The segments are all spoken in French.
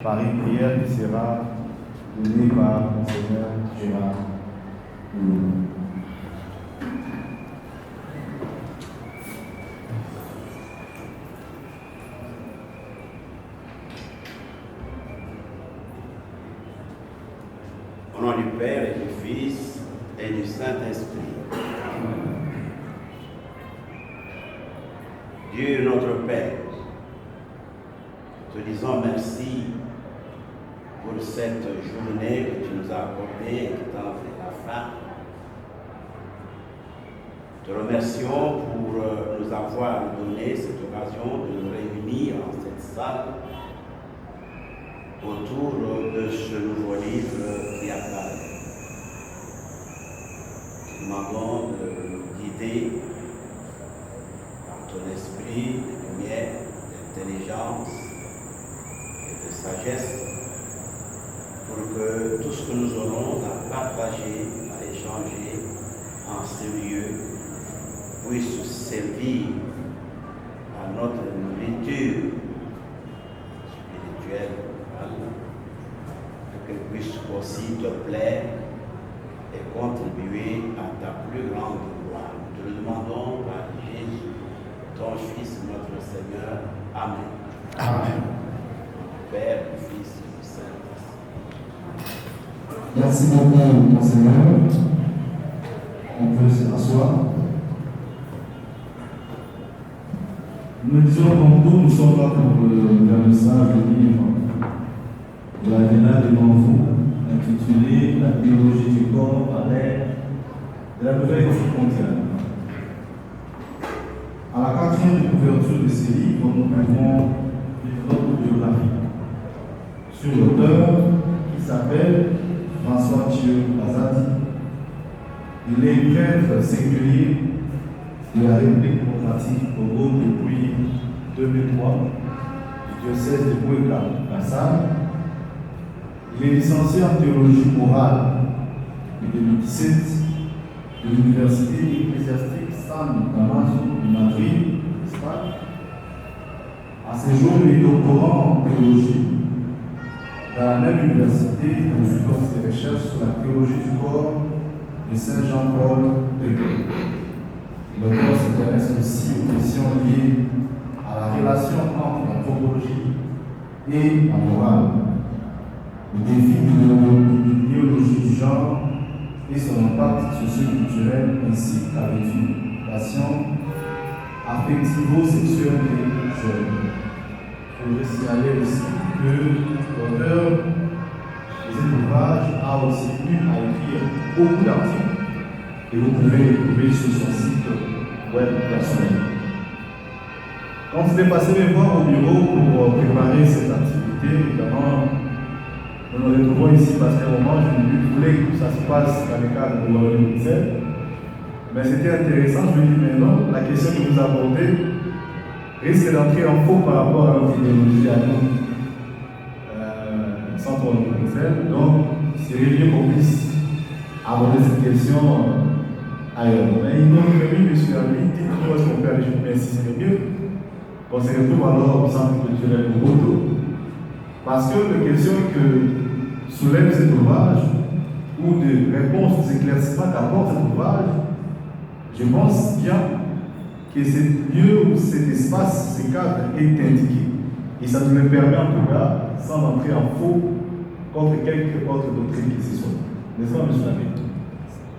par une prière qui sera donnée par Monseigneur Gérard Loulou. Au nom du Père et du Fils et du Saint-Esprit. Dieu notre Père, te disons merci pour cette journée que tu nous as accordée et qui tend vers la fin. Te remercions pour nous avoir donné cette occasion de nous réunir en cette salle autour de ce nouveau livre qui apparaît. Nous demandons de nous guider par ton esprit de lumière, d'intelligence et de sagesse pour que tout ce que nous aurons à partager, à échanger en ce lieu puisse servir à notre nourriture spirituelle, pour qu'elle puisse aussi te plaire et contribuer à ta plus grande gloire. Nous te le demandons par Jésus, ton Fils, notre Seigneur. Amen. Amen. Père, du Fils et du Saint-Esprit. Merci beaucoup, Monseigneur. On peut s'asseoir. Nous disons comme tout, nous sommes là pour le vernissage du livre de la Vénale devant vous, intitulé La biologie du corps à l'ère de la nouvelle mondiale. À la quatrième couverture de ces livres, nous pouvons lire notre biographie sur l'auteur qui s'appelle François-Thieu Azadi. Il est prêtre séculier de la République démocratique Congo depuis 2003 du diocèse de Bouéka-Kassam. Il est licencié en théologie morale en 2017 de l'université ecclésiastique San Damaso de Madrid, Espagne. À ce jour, il est doctorant en théologie dans la même université où poursuivant ses recherches sur la théologie du corps de Saint Jean-Paul II. L'auteur s'intéresse aussi aux questions liées à la relation entre l'anthropologie et la morale, le défi de l'idéologie du genre et son impact socio-culturel ainsi qu'à l'éducation affectivo-sexuelle des jeunes. Il faudrait signaler aussi que l'auteur de cet ouvrage a aussi eu à écrire beaucoup d'articles et vous pouvez les trouver sur son site web personnel. Quand je vais passer me voir au bureau pour préparer cette activité, évidemment, nous nous retrouvons ici parce qu'à un moment, je voulais que ça se passe dans le cadre de l'organisation. Mais c'était intéressant, je lui ai dit, mais non, la question que vous abordez risque d'entrer en faux par rapport à notre idéologie à nous, centre organisation. Donc, c'est mieux qu'on puisse aborder cette question ailleurs. Mais il m'a dit, monsieur Ami, dites-nous est-ce qu'on peut aller jouer, mais si c'est mieux, qu'on se retrouve alors au centre culturel de Bodo. Parce que la question que soulève cet ouvrage, ou de réponses aux éclaircissements qu'apporte cet ouvrage, je pense bien que c'est lieu où cet espace, ce cadre est indiqué. Et ça nous le permet en tout cas, sans entrer en faux contre quelque autre doctrine qui se soit. N'est-ce pas, monsieur l'abbé?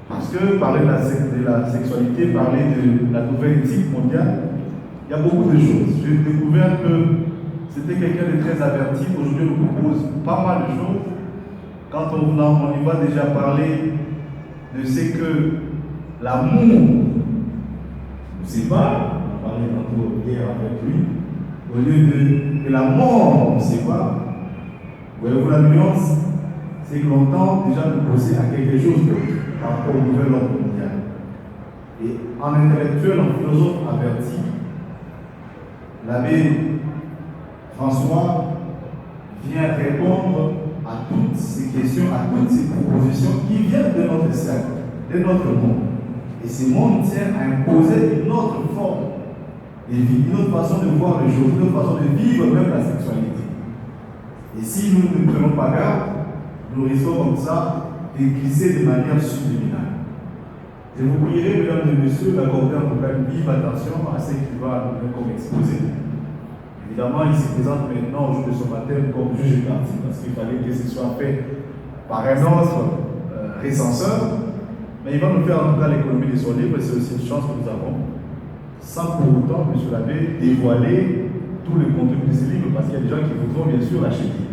Parce que parler de la sexualité, parler de la nouvelle éthique mondiale, il y a beaucoup de choses. J'ai découvert que c'était quelqu'un de très averti. Aujourd'hui, on nous propose pas mal de choses. Quand on y va déjà parler de ce que l'amour ne sait pas, on a parlé tantôt hier avec lui, au lieu de la mort ne sait pas. Voyez-vous la nuance? C'est que l'on tente déjà de poser à quelque chose d'autre par rapport au nouvel ordre mondial. Et en intellectuel, en philosophe averti, l'abbé François vient répondre à toutes ces questions, à toutes ces propositions qui viennent de notre cercle, de notre monde. Et ce monde tient à imposer une autre forme de vie, une autre façon de voir les choses, une autre façon de vivre même la sexualité. Et si nous ne prenons pas garde, nous risquons comme ça de glisser de manière subliminale. Je vous prierai, mesdames et messieurs, d'accorder en tout cas une vive attention à ce qui va nous comme exposé. Évidemment, il se présente maintenant au jour de son baptême comme juge parti, parce qu'il fallait que ce soit fait par un autre recenseur, mais il va nous faire en tout cas l'économie de son livre, et c'est aussi une chance que nous avons, sans pour autant, monsieur l'abbé, dévoiler tout le contenu de ce livre, parce qu'il y a des gens qui voudront bien sûr l'acheter.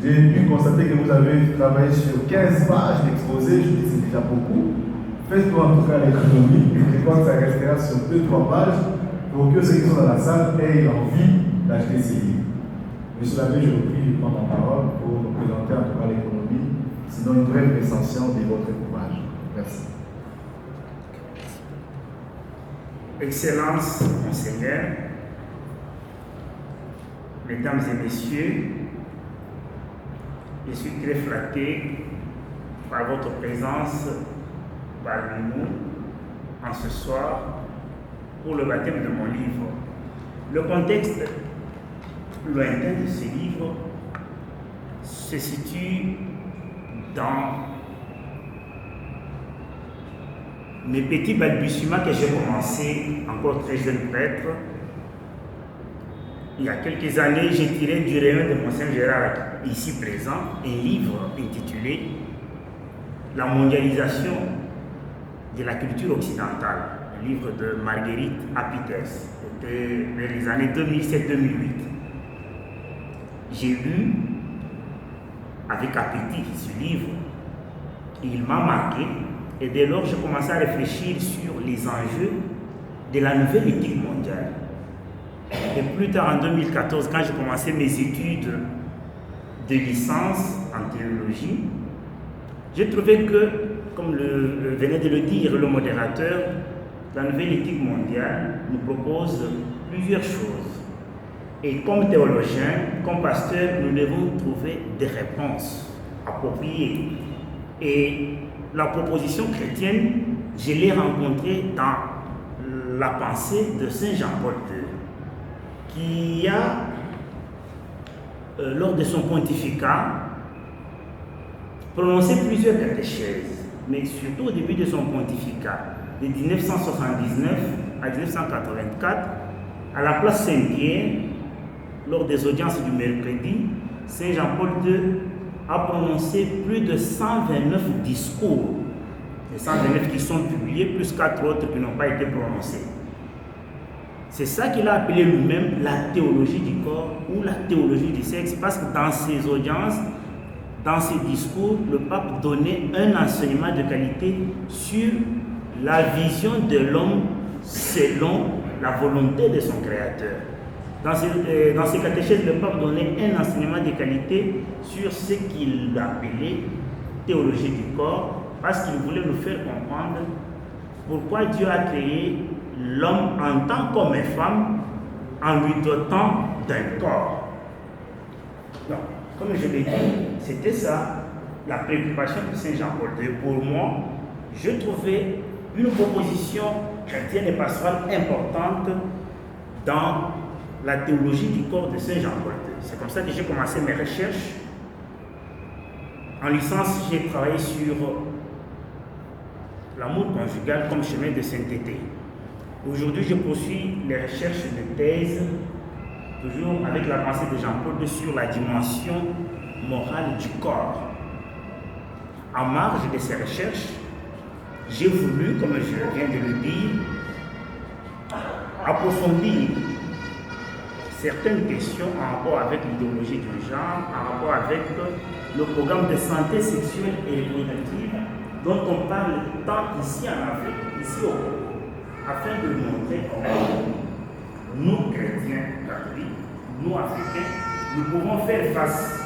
J'ai pu constater que vous avez travaillé sur 15 pages d'exposé, je dis que c'est déjà beaucoup. Faites-nous en tout cas l'économie, et je crois que ça restera sur 2-3 pages pour que ceux qui sont dans la salle aient envie d'acheter ces livres. Monsieur l'abbé, je vous prie de prendre la parole pour nous présenter en tout cas l'économie, sinon une brève recension de votre ouvrage. Merci. Excellence, Monseigneur, Mesdames et Messieurs, je suis très flatté par votre présence parmi nous en ce soir pour le baptême de mon livre. Le contexte lointain de ce livre se situe dans mes petits balbutiements que j'ai commencé encore très jeune prêtre. Il y a quelques années, j'ai tiré du rayon de Monseigneur Gérard, ici présent, un livre intitulé La mondialisation de la culture occidentale, un livre de Marguerite Apiters, c'était vers les années 2007-2008. J'ai lu avec appétit ce livre, il m'a marqué, et dès lors j'ai commencé à réfléchir sur les enjeux de la nouvelle éthique mondiale. Et plus tard en 2014, quand j'ai commencé mes études de licence en théologie, j'ai trouvé que, comme venait de le dire le modérateur, la nouvelle éthique mondiale nous propose plusieurs choses. Et comme théologiens, comme pasteurs, nous devons trouver des réponses appropriées. Et la proposition chrétienne, je l'ai rencontrée dans la pensée de Saint Jean-Paul II, qui a, lors de son pontificat, prononcé plusieurs catéchèses, mais surtout au début de son pontificat, de 1979 à 1984, à la place Saint-Pierre, lors des audiences du mercredi, Saint Jean-Paul II a prononcé plus de 129 discours, les 129 qui sont publiés, plus 4 autres qui n'ont pas été prononcés. C'est ça qu'il a appelé lui-même la théologie du corps ou la théologie du sexe, parce que dans ses audiences, dans ses discours, le pape donnait un enseignement de qualité sur la vision de l'homme selon la volonté de son créateur. Dans ses catéchèses, le pape donnait un enseignement de qualité sur ce qu'il appelait théologie du corps, parce qu'il voulait nous faire comprendre pourquoi Dieu a créé l'homme en tant qu'homme et femme en lui dotant d'un corps. Donc, comme je l'ai dit, c'était ça la préoccupation de Saint Jean-Paul II. Pour moi, je trouvais une proposition chrétienne et pastorale importante dans la théologie du corps de Saint Jean-Paul II. C'est comme ça que j'ai commencé mes recherches. En licence, j'ai travaillé sur l'amour conjugal comme chemin de sainteté. Aujourd'hui, je poursuis les recherches de thèse, toujours avec la pensée de Jean-Paul II sur la dimension morale du corps. En marge de ces recherches, j'ai voulu, comme je viens de le dire, approfondir certaines questions en rapport avec l'idéologie du genre, en rapport avec le programme de santé sexuelle et reproductive dont on parle tant ici en Afrique, ici au Congo, afin de montrer comment nous, chrétiens catholiques, nous, africains, nous pouvons faire face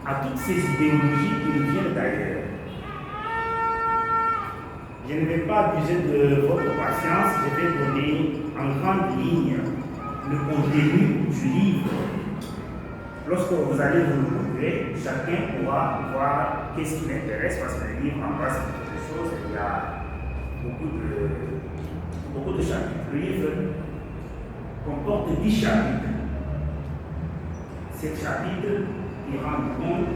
à toutes ces idéologies qui nous viennent d'ailleurs. Je ne vais pas abuser de votre patience, je vais donner en grande ligne le contenu du livre. Lorsque vous allez vous le procurer, chacun pourra voir qu'est-ce qui l'intéresse, parce que le livre embrasse beaucoup de choses, il y a beaucoup de chapitres. Le livre comporte 10 chapitres. ce chapitre qui rend compte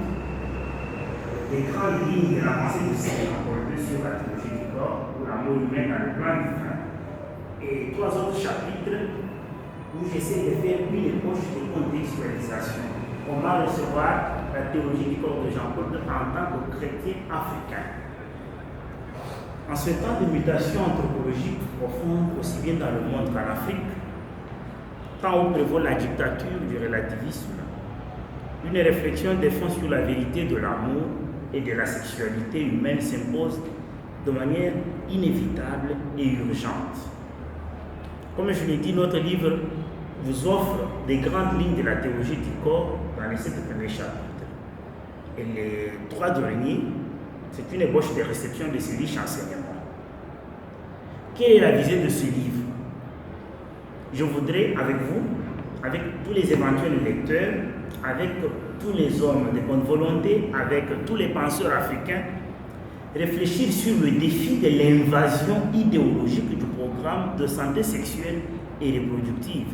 des grandes lignes de la pensée de Saint Jean-Paul II sur la théologie du corps ou l'amour humain dans le plan divin, et 3 autres chapitres où j'essaie de faire une approche de contextualisation. Comment recevoir la théologie du corps de Jean-Paul II en tant que chrétien africain. En ce temps de mutation anthropologique profonde, aussi bien dans le monde qu'en Afrique, tant où prévaut la dictature du relativisme, une réflexion de fond sur la vérité de l'amour et de la sexualité humaine s'impose de manière inévitable et urgente. Comme je l'ai dit, notre livre vous offre des grandes lignes de la théologie du corps dans les 7 premiers chapitres. Et les 3 derniers, c'est une ébauche de réception de ce riche enseignement. Quelle est la visée de ce livre? Je voudrais, avec vous, avec tous les éventuels lecteurs, avec tous les hommes de bonne volonté, avec tous les penseurs africains, réfléchir sur le défi de l'invasion idéologique du programme de santé sexuelle et reproductive,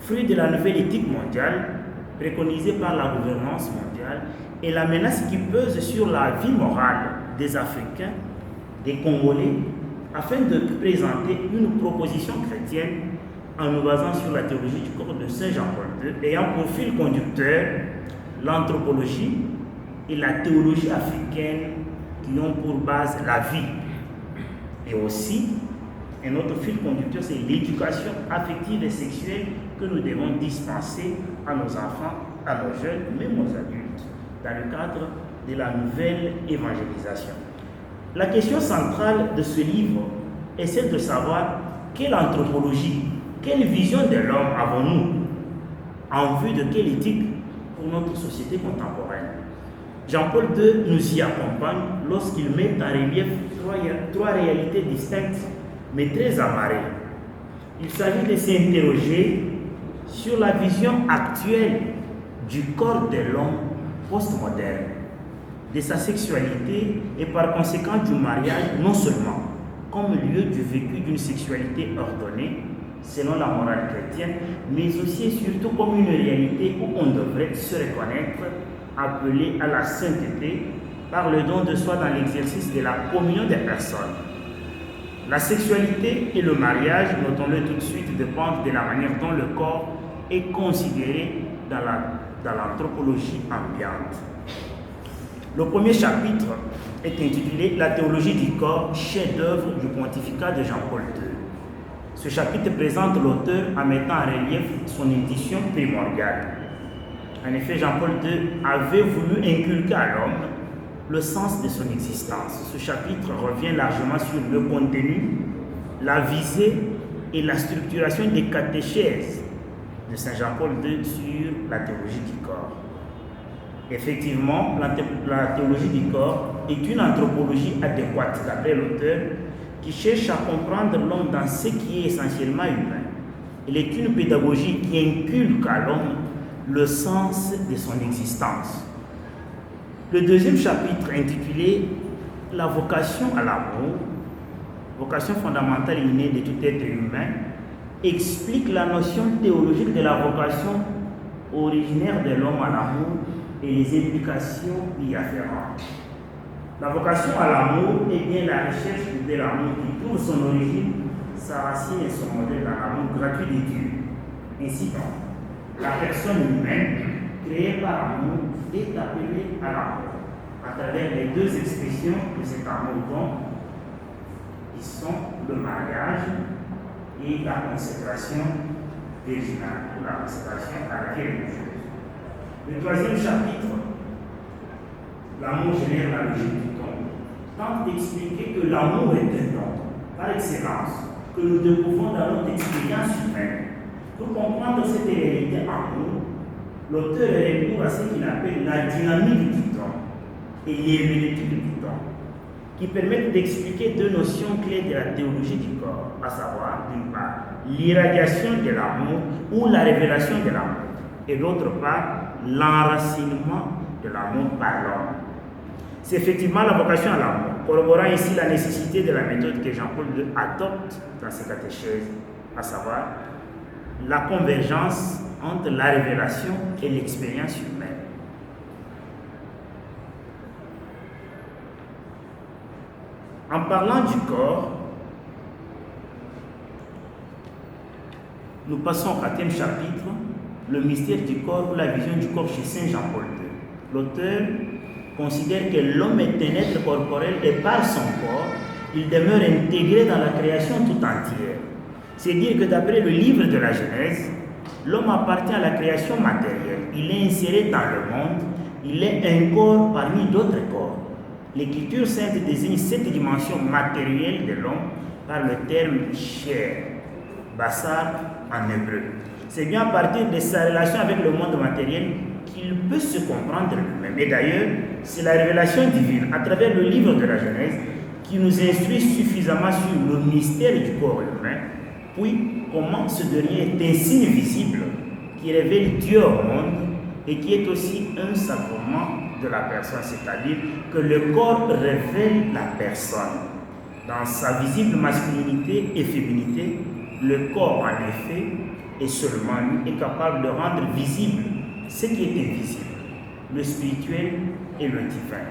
fruit de la nouvelle éthique mondiale préconisée par la gouvernance mondiale et la menace qui pèse sur la vie morale des Africains, des Congolais, afin de présenter une proposition chrétienne en nous basant sur la théologie du corps de Saint Jean-Paul II, ayant pour fil conducteur l'anthropologie et la théologie africaine qui ont pour base la vie. Et aussi, un autre fil conducteur, c'est l'éducation affective et sexuelle que nous devons dispenser à nos enfants, à nos jeunes, même aux adultes, dans le cadre de la nouvelle évangélisation. La question centrale de ce livre est celle de savoir quelle anthropologie, quelle vision de l'homme avons-nous en vue de quelle éthique pour notre société contemporaine. Jean-Paul II nous y accompagne lorsqu'il met en relief 3 réalités distinctes mais très amarrées. Il s'agit de s'interroger sur la vision actuelle du corps de l'homme postmoderne, de sa sexualité et par conséquent du mariage, non seulement comme lieu du vécu d'une sexualité ordonnée selon la morale chrétienne, mais aussi et surtout comme une réalité où on devrait se reconnaître appelé à la sainteté par le don de soi dans l'exercice de la communion des personnes. La sexualité et le mariage, notons-le tout de suite, dépendent de la manière dont le corps est considéré dans l'anthropologie ambiante. Le premier chapitre est intitulé « La théologie du corps, chef-d'œuvre du pontificat de Jean-Paul II ». Ce chapitre présente l'auteur en mettant en relief son intention primordiale. En effet, Jean-Paul II avait voulu inculquer à l'homme le sens de son existence. Ce chapitre revient largement sur le contenu, la visée et la structuration des catéchèses de Saint Jean-Paul II sur la théologie du corps. Effectivement, la théologie du corps est une anthropologie adéquate, d'après l'auteur, qui cherche à comprendre l'homme dans ce qui est essentiellement humain. Elle est une pédagogie qui inculque à l'homme le sens de son existence. Le deuxième chapitre, intitulé « La vocation à l'amour », vocation fondamentale et innée de tout être humain, explique la notion théologique de la vocation originaire de l'homme à l'amour et les implications y afférentes. La vocation à l'amour est bien la recherche de l'amour qui trouve son origine, sa racine et son modèle dans l'amour gratuit de Dieu. Ainsi donc, la personne humaine, créée par amour, est appelée à l'amour, à travers les 2 expressions de cet amour donc, qui sont le mariage et la consécration virginale, ou la consécration à la vie religieuse. Le 3e chapitre, l'amour génère la logique du don, tente d'expliquer que l'amour est un don, par excellence, que nous découvrons dans notre expérience humaine. Pour comprendre cette réalité amour, l'auteur recourt à ce qu'il appelle la dynamique du don et l'herméneutique du don, qui permettent d'expliquer 2 notions clés de la théologie du corps, à savoir, d'une part, l'irradiation de l'amour ou la révélation de l'amour, et d'autre part, l'enracinement de l'amour par l'homme. C'est effectivement la vocation à l'amour, corroborant ici la nécessité de la méthode que Jean-Paul II adopte dans ses catéchèses, à savoir la convergence entre la révélation et l'expérience humaine. En parlant du corps, nous passons au 4e chapitre, le mystère du corps ou la vision du corps chez Saint Jean-Paul II. L'auteur considère que l'homme est un être corporel et par son corps, il demeure intégré dans la création tout entière. C'est dire que d'après le livre de la Genèse, l'homme appartient à la création matérielle. Il est inséré dans le monde, il est un corps parmi d'autres corps. L'Écriture sainte désigne cette dimension matérielle de l'homme par le terme chair, basar en hébreu. C'est bien à partir de sa relation avec le monde matériel qu'il peut se comprendre lui-même. Et d'ailleurs, c'est la révélation divine à travers le livre de la Genèse qui nous instruit suffisamment sur le mystère du corps humain, puis comment ce dernier est un signe visible qui révèle Dieu au monde et qui est aussi un sacrement de la personne, c'est-à-dire que le corps révèle la personne. Dans sa visible masculinité et féminité, le corps en effet et seulement lui est capable de rendre visible ce qui est invisible, le spirituel et le divin.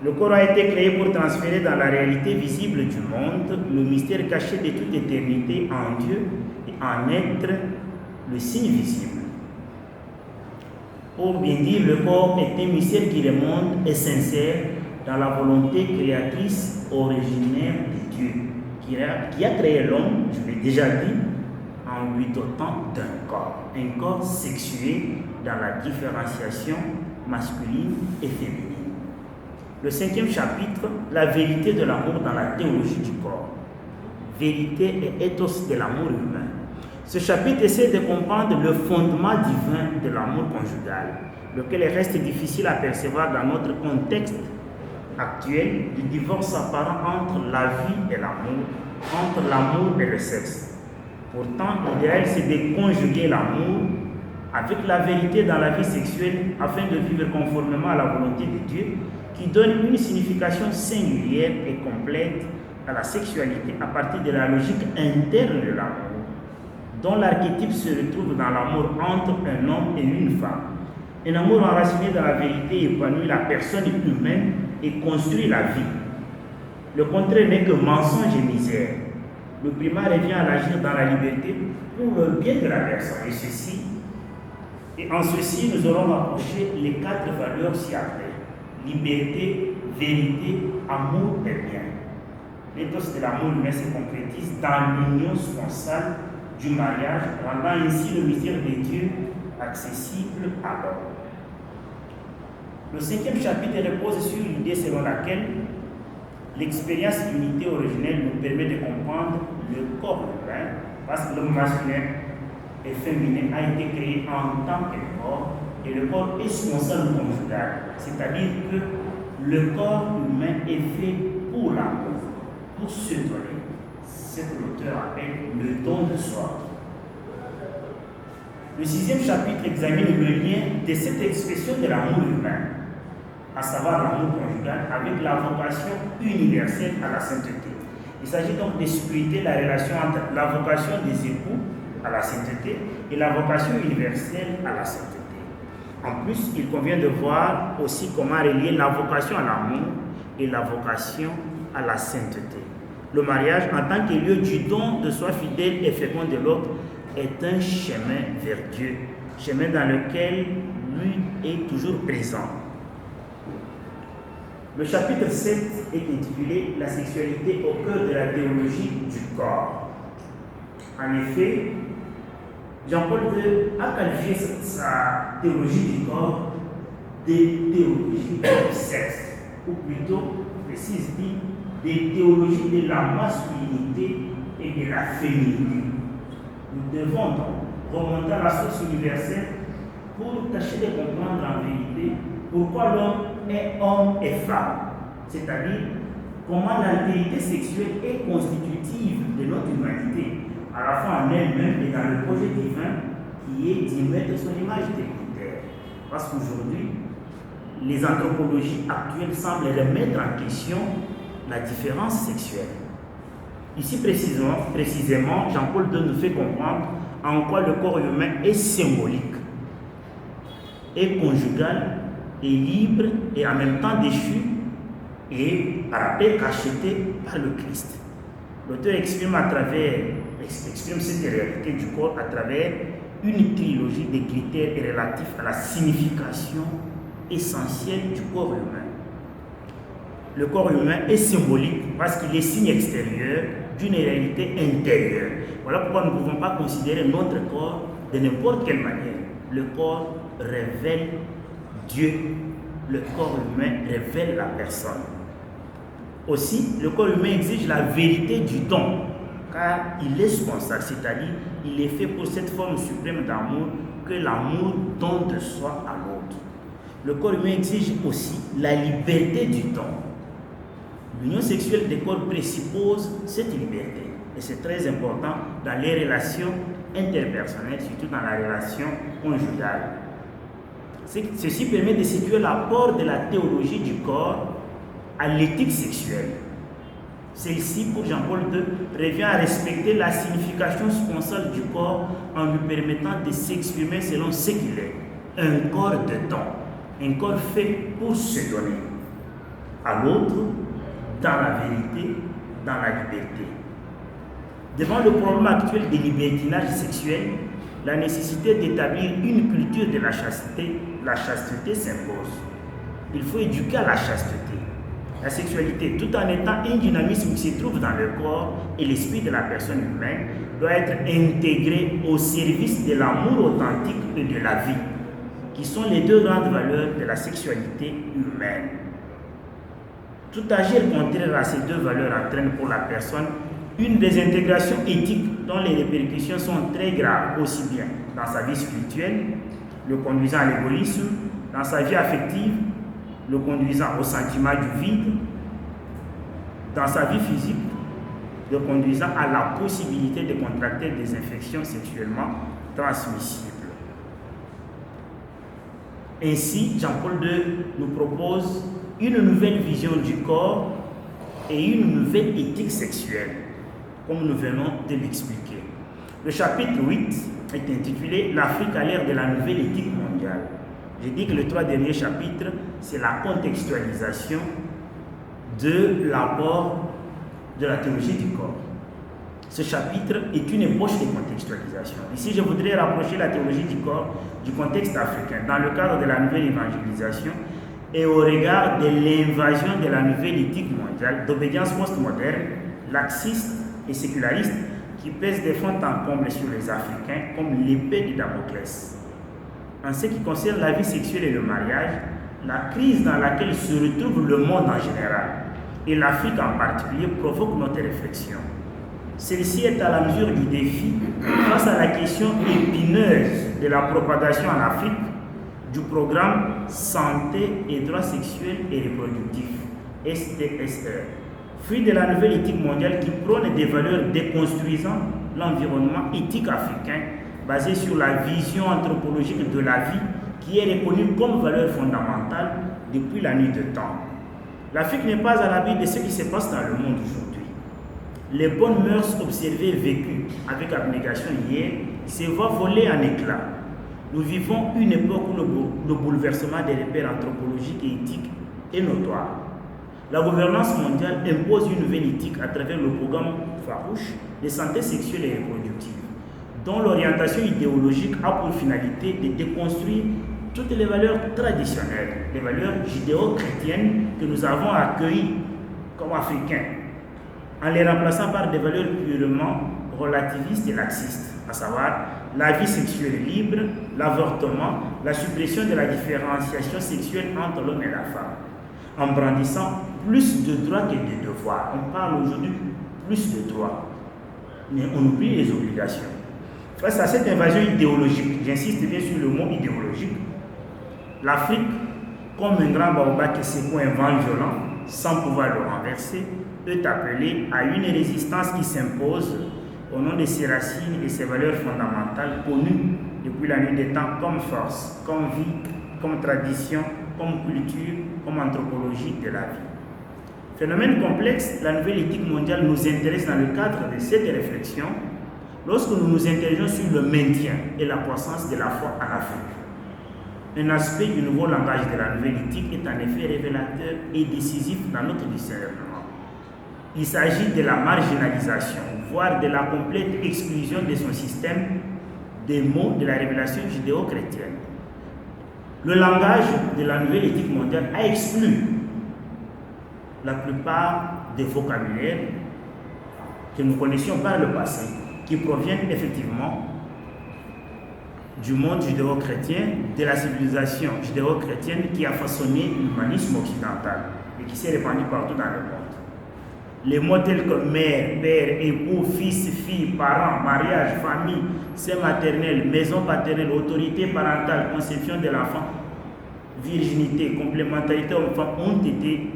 Le corps a été créé pour transférer dans la réalité visible du monde le mystère caché de toute éternité en Dieu et en être le signe visible. Pour bien dire, le corps est un mystère qui remonte et s'insère dans la volonté créatrice originaire de Dieu, qui a créé l'homme, je l'ai déjà dit, en lui dotant d'un corps, un corps sexué dans la différenciation masculine et féminine. Le 5e chapitre, la vérité de l'amour dans la théologie du corps. Vérité et ethos de l'amour humain. Ce chapitre essaie de comprendre le fondement divin de l'amour conjugal, lequel reste difficile à percevoir dans notre contexte actuel du divorce apparent entre la vie et l'amour, entre l'amour et le sexe. Pourtant, l'idéal, c'est de conjuguer l'amour avec la vérité dans la vie sexuelle afin de vivre conformément à la volonté de Dieu qui donne une signification singulière et complète à la sexualité à partir de la logique interne de l'amour, dont l'archétype se retrouve dans l'amour entre un homme et une femme. Un amour enraciné dans la vérité épanouit la personne humaine et construit la vie. Le contraire n'est que mensonge et misère. Le primat revient à l'agir dans la liberté pour le bien de la personne. Et en ceci, nous aurons approché les 4 valeurs ci-après. Liberté, vérité, amour et bien. L'éthos de l'amour humain se concrétise dans l'union sponsale du mariage, rendant ainsi le mystère de Dieu accessible à l'homme. Le 5e chapitre repose sur l'idée selon laquelle l'expérience d'unité originelle nous permet de comprendre le corps humain, parce que le masculin et féminin a été créé en tant que corps, et le corps est sponsal conjugal, c'est-à-dire que le corps humain est fait pour l'amour, pour se donner, ce que l'auteur appelle le don de soi. Le 6e chapitre examine le lien de cette expression de l'amour humain, à savoir l'amour conjugal, avec la vocation universelle à la sainteté. Il s'agit donc de scruter la relation entre la vocation des époux à la sainteté et la vocation universelle à la sainteté. En plus, il convient de voir aussi comment relier la vocation à l'amour et la vocation à la sainteté. Le mariage, en tant que lieu du don de soi fidèle et fécond de l'autre, est un chemin vers Dieu, chemin dans lequel lui est toujours présent. Le chapitre 7 est intitulé « La sexualité au cœur de la théologie du corps ». En effet, Jean-Paul II a qualifié sa théologie du corps de théologie du sexe, ou plutôt, précise dit, des théologies de la masculinité et de la féminité. Nous devons donc remonter à la source universelle pour tâcher de comprendre en vérité pourquoi l'homme est homme et femme, c'est-à-dire comment l'altérité sexuelle est constitutive de notre humanité, à la fois en elle-même et dans le projet divin qui est d'y mettre son image dignitaire. Parce qu'aujourd'hui, les anthropologies actuelles semblent remettre en question la différence sexuelle. Ici précisément, Jean-Paul II nous fait comprendre en quoi le corps humain est symbolique, est conjugal, est libre et en même temps déchu et racheté par le Christ. L'auteur exprime cette réalité du corps à travers une trilogie de critères relatifs à la signification essentielle du corps humain. Le corps humain est symbolique parce qu'il est signe extérieur d'une réalité intérieure. Voilà pourquoi nous ne pouvons pas considérer notre corps de n'importe quelle manière. Le corps révèle Dieu. Le corps humain révèle la personne. Aussi, le corps humain exige la vérité du don, car il est sponsable, c'est-à-dire il est fait pour cette forme suprême d'amour que l'amour donne de soi à l'autre. Le corps humain exige aussi la liberté du don. L'union sexuelle des corps présuppose cette liberté et c'est très important dans les relations interpersonnelles, surtout dans la relation conjugale. Ceci permet de situer l'apport de la théologie du corps à l'éthique sexuelle. Celle-ci, pour Jean-Paul II, revient à respecter la signification sponsale du corps en lui permettant de s'exprimer selon ce qu'il est, un corps de don, un corps fait pour se donner à l'autre, dans la vérité, dans la liberté. Devant le problème actuel des libertinages sexuels, la nécessité d'établir une culture de la chasteté s'impose. Il faut éduquer à la chasteté, la sexualité, tout en étant un dynamisme qui se trouve dans le corps et l'esprit de la personne humaine, doit être intégré au service de l'amour authentique et de la vie, qui sont les deux grandes valeurs de la sexualité humaine. Tout agir contraire à ces deux valeurs entraîne pour la personne une désintégration éthique dont les répercussions sont très graves, aussi bien dans sa vie spirituelle, le conduisant à l'égoïsme, dans sa vie affective, le conduisant au sentiment du vide, dans sa vie physique, le conduisant à la possibilité de contracter des infections sexuellement transmissibles. Ainsi, Jean-Paul II nous propose une nouvelle vision du corps et une nouvelle éthique sexuelle, comme nous venons de l'expliquer. Le chapitre 8 est intitulé « L'Afrique à l'ère de la nouvelle éthique mondiale ». J'ai dit que les 3 derniers chapitres, c'est la contextualisation de l'apport de la théologie du corps. Ce chapitre est une ébauche de contextualisation. Ici, je voudrais rapprocher la théologie du corps du contexte africain, dans le cadre de la nouvelle évangélisation et au regard de l'invasion de la nouvelle éthique mondiale, d'obédience postmoderne, laxiste et séculariste, qui pèse de fond en comble sur les Africains comme l'épée de Damoclès. En ce qui concerne la vie sexuelle et le mariage, la crise dans laquelle se retrouve le monde en général, et l'Afrique en particulier, provoque notre réflexion. Celle-ci est à la mesure du défi face à la question épineuse de la propagation en Afrique du programme Santé et droits sexuels et reproductifs, SDSR, fruit de la nouvelle éthique mondiale qui prône des valeurs déconstruisant l'environnement éthique africain basé sur la vision anthropologique de la vie qui est reconnue comme valeur fondamentale depuis la nuit des temps. L'Afrique n'est pas à l'abri de ce qui se passe dans le monde aujourd'hui. Les bonnes mœurs observées et vécues avec abnégation hier se voient voler en éclats. Nous vivons une époque où le bouleversement des repères anthropologiques et éthiques est notoire. La gouvernance mondiale impose une nouvelle éthique à travers le programme farouche de santé sexuelle et reproductive, dont l'orientation idéologique a pour finalité de déconstruire toutes les valeurs traditionnelles, les valeurs judéo-chrétiennes que nous avons accueillies comme Africains, en les remplaçant par des valeurs purement relativistes et laxistes, à savoir la vie sexuelle libre, l'avortement, la suppression de la différenciation sexuelle entre l'homme et la femme, en brandissant plus de droits que de devoirs. On parle aujourd'hui plus de droits, mais on oublie les obligations. Face à cette invasion idéologique, j'insiste bien sur le mot idéologique, l'Afrique, comme un grand baobab qui secoue un vent violent sans pouvoir le renverser, est appelée à une résistance qui s'impose au nom de ses racines et ses valeurs fondamentales connues depuis la nuit des temps comme force, comme vie, comme tradition, comme culture, comme anthropologie de la vie. Phénomène complexe, la nouvelle éthique mondiale nous intéresse dans le cadre de cette réflexion, lorsque nous nous interrogeons sur le maintien et la croissance de la foi en Afrique. Un aspect du nouveau langage de la nouvelle éthique est en effet révélateur et décisif dans notre discernement. Il s'agit de la marginalisation, voire de la complète exclusion de son système des mots de la révélation judéo-chrétienne. Le langage de la nouvelle éthique mondiale a exclu la plupart des vocabulaires que nous connaissions par le passé, qui proviennent effectivement du monde judéo-chrétien, de la civilisation judéo-chrétienne qui a façonné l'humanisme occidental et qui s'est répandu partout dans le monde. Les mots tels que mère, père, époux, fils, fille, parents, mariage, famille, sein maternel, maison paternelle, autorité parentale, conception de l'enfant, virginité, complémentarité enfant ont été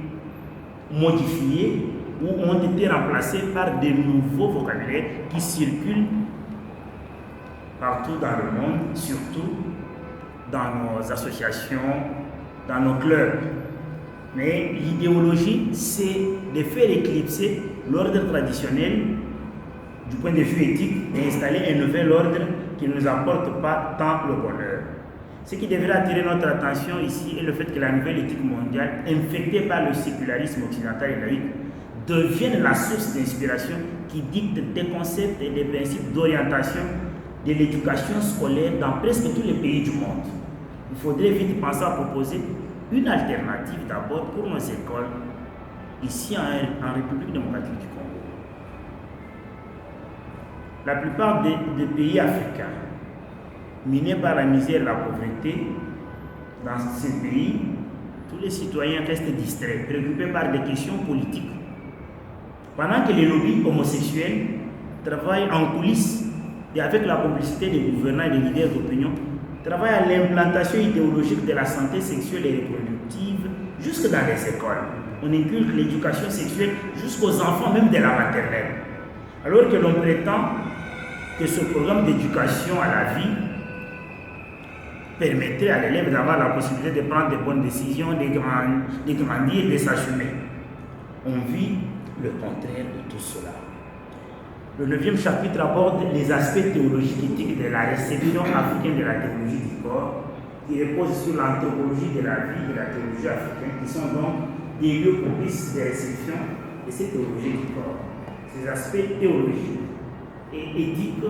modifiés ou ont été remplacés par de nouveaux vocabulaires qui circulent partout dans le monde, surtout dans nos associations, dans nos clubs. Mais l'idéologie, c'est de faire éclipser l'ordre traditionnel du point de vue éthique et installer un nouvel ordre qui ne nous apporte pas tant le bonheur. Ce qui devrait attirer notre attention ici est le fait que la nouvelle éthique mondiale, infectée par le sécularisme occidental et laïque, devienne la source d'inspiration qui dicte des concepts et des principes d'orientation de l'éducation scolaire dans presque tous les pays du monde. Il faudrait vite penser à proposer une alternative d'abord pour nos écoles ici en République démocratique du Congo. La plupart des pays africains, minés par la misère et la pauvreté, dans ces pays, tous les citoyens restent distraits, préoccupés par des questions politiques. Pendant que les lobbies homosexuels travaillent en coulisses et avec la complicité des gouvernants et des leaders d'opinion, travaillent à l'implantation idéologique de la santé sexuelle et reproductive jusque dans les écoles. On inculque l'éducation sexuelle jusqu'aux enfants, même de la maternelle. Alors que l'on prétend que ce programme d'éducation à la vie permettrait à l'élève d'avoir la possibilité de prendre de bonnes décisions, de grandir, de s'assumer. On vit le contraire de tout cela. Le 9e chapitre aborde les aspects théologiques éthiques de la réception africaine de la théologie du corps, qui repose sur l'anthropologie de la vie et la théologie africaine, qui sont donc des lieux propices de réception de cette théologie du corps. Ces aspects théologiques et éthiques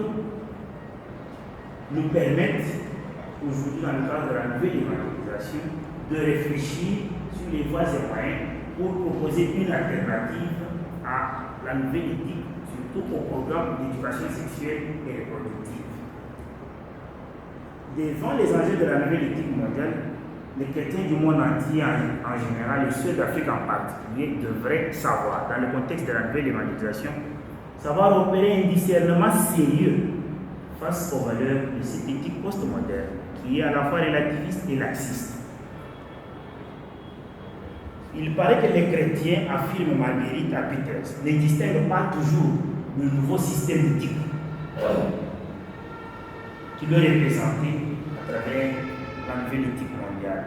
nous permettent, aujourd'hui dans le cadre de la nouvelle évangélisation, de réfléchir sur les voies et moyens pour proposer une alternative à la nouvelle éthique, surtout au programme d'éducation sexuelle et reproductive. Devant les enjeux de la nouvelle éthique mondiale, les chrétiens du monde entier en général et ceux d'Afrique en particulier devraient savoir, dans le contexte de la nouvelle évangélisation, savoir opérer un discernement sérieux face aux valeurs de cette éthique postmoderne qui est à la fois relativiste et laxiste. Il paraît que les chrétiens, affirme Marguerite à Peters, ne distinguent pas toujours le nouveau système éthique qui leur est présenté à travers la nouvelle éthique mondiale.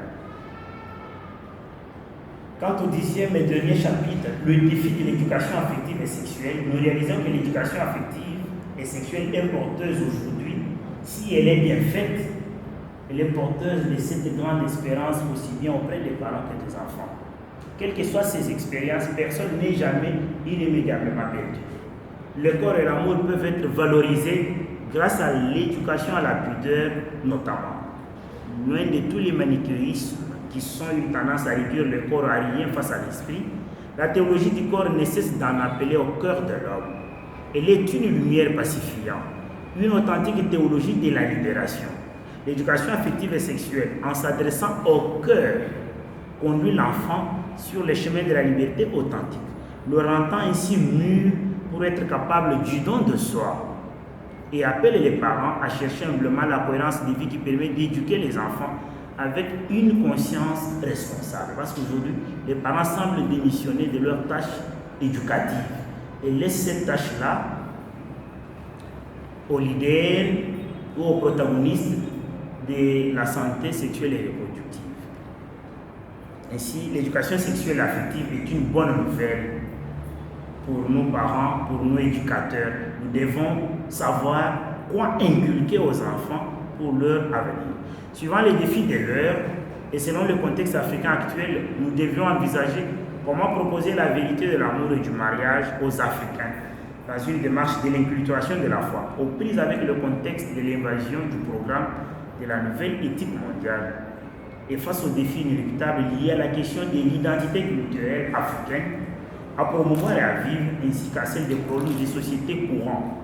Quant au 10e et dernier chapitre, le défi de l'éducation affective et sexuelle, nous réalisons que l'éducation affective et sexuelle est porteuse aujourd'hui, si elle est bien faite, elle est porteuse de cette grande espérance aussi bien auprès des parents que des enfants. Quelles que soient ces expériences, personne n'est jamais irrémédiablement perdu. Le corps et l'amour peuvent être valorisés grâce à l'éducation à la pudeur notamment. Loin de tous les manichéismes qui sont une tendance à réduire le corps à rien face à l'esprit, la théologie du corps ne cesse d'en appeler au cœur de l'homme. Elle est une lumière pacifiante, une authentique théologie de la libération. L'éducation affective et sexuelle, en s'adressant au cœur, conduit l'enfant sur le chemin de la liberté authentique, le rendant ainsi mûr pour être capable du don de soi, et appelle les parents à chercher humblement la cohérence de vie qui permet d'éduquer les enfants avec une conscience responsable. Parce qu'aujourd'hui, les parents semblent démissionner de leurs tâches éducatives et laissent cette tâche-là aux leaders ou aux protagonistes de la santé sexuelle et reproductive. Ainsi, l'éducation sexuelle et affective est une bonne nouvelle pour nos parents, pour nos éducateurs. Nous devons savoir quoi inculquer aux enfants pour leur avenir. Suivant les défis de l'heure et selon le contexte africain actuel, nous devions envisager comment proposer la vérité de l'amour et du mariage aux Africains dans une démarche de l'inculturation de la foi, aux prises avec le contexte de l'invasion du programme de la nouvelle éthique mondiale et face aux défis inéluctables liés à la question de l'identité culturelle africaine, à promouvoir et à vivre, ainsi qu'à celle des problèmes des sociétés courantes,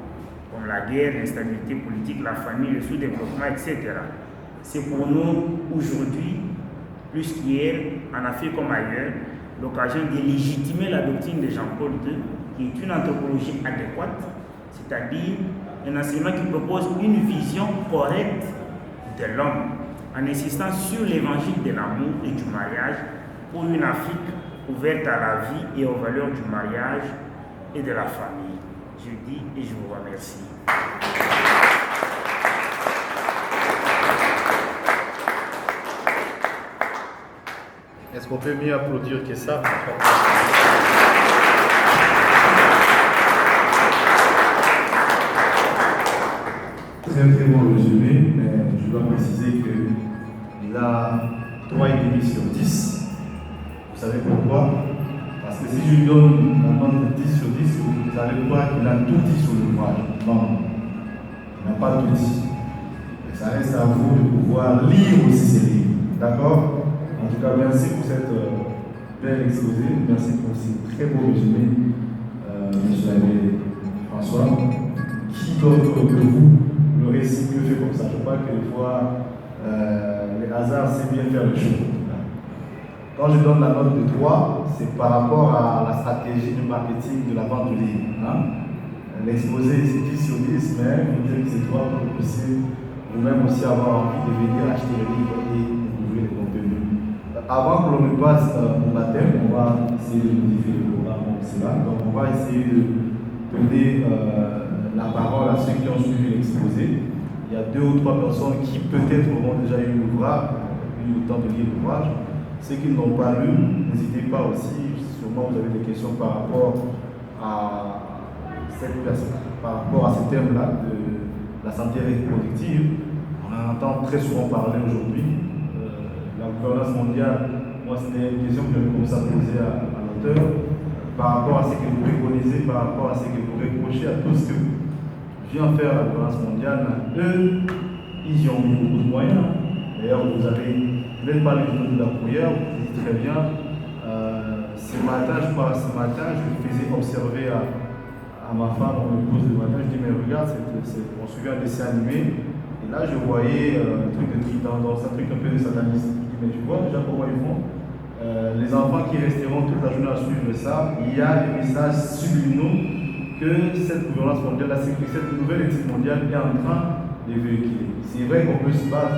comme la guerre, l'instabilité politique, la famille, le sous-développement, etc. C'est pour nous, aujourd'hui, plus qu'hier, en Afrique comme ailleurs, l'occasion de légitimer la doctrine de Jean-Paul II, qui est une anthropologie adéquate, c'est-à-dire un enseignement qui propose une vision correcte de l'homme, en insistant sur l'évangile de l'amour et du mariage pour une Afrique ouverte à la vie et aux valeurs du mariage et de la famille. Je dis et je vous remercie. Est-ce qu'on peut mieux applaudir que ça? Très très bon résumé, mais je dois préciser que là, 3,5 sur 10. Vous savez pourquoi? Parce que si je lui donne la note de 10 sur 10, vous savez quoi? Il a tout dit sur l'ouvrage. Non, il n'a pas tout dit. Et ça reste à vous de pouvoir lire aussi ces livres. D'accord? En tout cas, merci pour cette belle exposé. Merci pour ce très beau résumé, M. l'abbé François. Qui d'autre que vous le récit que fait comme ça? Je crois que des fois, les hasards, c'est bien faire les choses. Quand je donne la note de 3, c'est par rapport à la stratégie du marketing de la vente du livre. L'exposé, c'est 10 sur 10, mais vous dites que c'est 3 pour que vous puissiez vous-même aussi avoir envie de venir acheter le livre et découvrir les contenus. Avant que l'on ne passe au baptême, on va essayer de modifier le programme. Donc on va essayer de donner la parole à ceux qui ont suivi l'exposé. Il y a 2 ou 3 personnes qui peut-être auront déjà eu l'ouvrage, eu le temps de lire l'ouvrage. Ceux qui ne l'ont pas lu, n'hésitez pas aussi, sûrement vous avez des questions par rapport à ce thème-là de la santé reproductive. On en entend très souvent parler aujourd'hui. La gouvernance mondiale, moi c'était une question que j'avais commencé à poser à l'auteur par rapport à ce que vous préconisez, par rapport à ce que vous reprochez à tout ce que vient faire la gouvernance mondiale. Eux, ils y ont mis beaucoup de moyens. D'ailleurs, vous avez même pas le journal de la prière, vous dites très bien. Ce matin, je faisais observer à ma femme, on me pose le matin, je dis mais regarde, on suivait un dessin animé. Et là, je voyais un truc de tendance, un truc un peu de satanisme. Je dis, mais tu vois déjà comment ils font? Les enfants qui resteront toute la journée à suivre ça, il y a des messages subliminaux que cette gouvernance mondiale, cette nouvelle éthique mondiale est en train de véhiculer. C'est vrai qu'on peut se battre